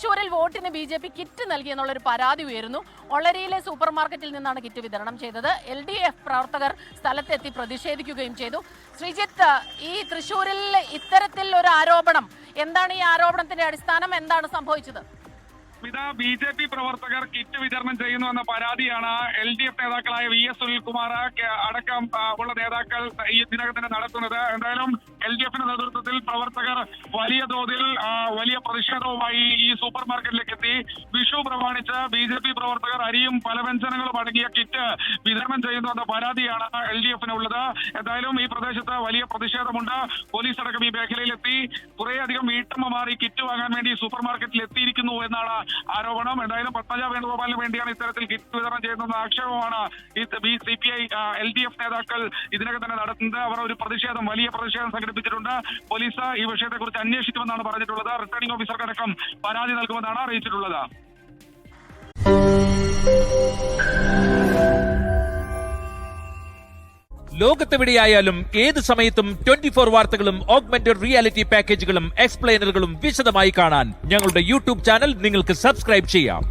തൃശ്ശൂരിൽ വോട്ടിന് BJP kit നൽകിയെന്നുള്ളൊരു പരാതി ഉയരുന്നു. ഒളരിയിലെ സൂപ്പർ മാർക്കറ്റിൽ നിന്നാണ് കിറ്റ് വിതരണം ചെയ്തത്. LDF പ്രവർത്തകർ സ്ഥലത്തെത്തി പ്രതിഷേധിക്കുകയും ചെയ്തു. ശ്രീജിത്ത്, ഈ തൃശ്ശൂരിൽ ഇത്തരത്തിൽ ഒരു ആരോപണം, എന്താണ് ഈ ആരോപണത്തിന്റെ അടിസ്ഥാനം? എന്താണ് സംഭവിച്ചത്? BJP പ്രവർത്തകർ കിറ്റ് വിതരണം ചെയ്യുന്നു എന്ന പരാതിയാണ് LDF നേതാക്കളായ VS സുനിൽകുമാർ അടക്കം ഉള്ള നേതാക്കൾ ഈ ഇതിനകം തന്നെ നടത്തുന്നത്. എന്തായാലും LDFന്റെ നേതൃത്വത്തിൽ പ്രവർത്തകർ വലിയ തോതിൽ വലിയ പ്രതിഷേധവുമായി ഈ സൂപ്പർ മാർക്കറ്റിലേക്ക് എത്തി. വിഷു പ്രമാണിച്ച് BJP പ്രവർത്തകർ അരിയും പലവ്യഞ്ജനങ്ങളും അടങ്ങിയ കിറ്റ് വിതരണം ചെയ്യുന്നു എന്ന പരാതിയാണ് LDFനുള്ളത്. എന്തായാലും ഈ പ്രദേശത്ത് വലിയ പ്രതിഷേധമുണ്ട്. പോലീസ് അടക്കം ഈ മേഖലയിലെത്തി. കുറേയധികം വീട്ടമ്മമാർ ഈ കിറ്റ് വാങ്ങാൻ വേണ്ടി സൂപ്പർ മാർക്കറ്റിൽ എത്തിയിരിക്കുന്നു എന്നാണ് ആരോപണം. എന്തായാലും പത്മജ വേണുഗോപാലിന് വേണ്ടിയാണ് ഇത്തരത്തിൽ കിറ്റ് വിതരണം ചെയ്യുന്നത് ആക്ഷേപമാണ് ഈ CPI LDF നേതാക്കൾ ഇതിനകം തന്നെ നടത്തുന്നത്. അവർ ഒരു പ്രതിഷേധം, വലിയ പ്രതിഷേധം സംഘടിപ്പിച്ചിട്ടുണ്ട്. പോലീസ് ഈ വിഷയത്തെക്കുറിച്ച് അന്വേഷിക്കുമെന്നാണ് പറഞ്ഞിട്ടുള്ളത്. റിട്ടേണിംഗ് ഓഫീസർക്കടക്കം പരാതി നൽകുമെന്നാണ് അറിയിച്ചിട്ടുള്ളത്. ലോകത്തെവിടെയായാലും ഏത് സമയത്തും 24 വാർത്തകളും ഓഗ്മെന്റഡ് റിയാലിറ്റി പാക്കേജുകളും എക്സ്പ്ലെയിനറുകളും വിശദമായി കാണാൻ ഞങ്ങളുടെ YouTube ചാനൽ നിങ്ങൾക്ക് സബ്സ്ക്രൈബ് ചെയ്യാം.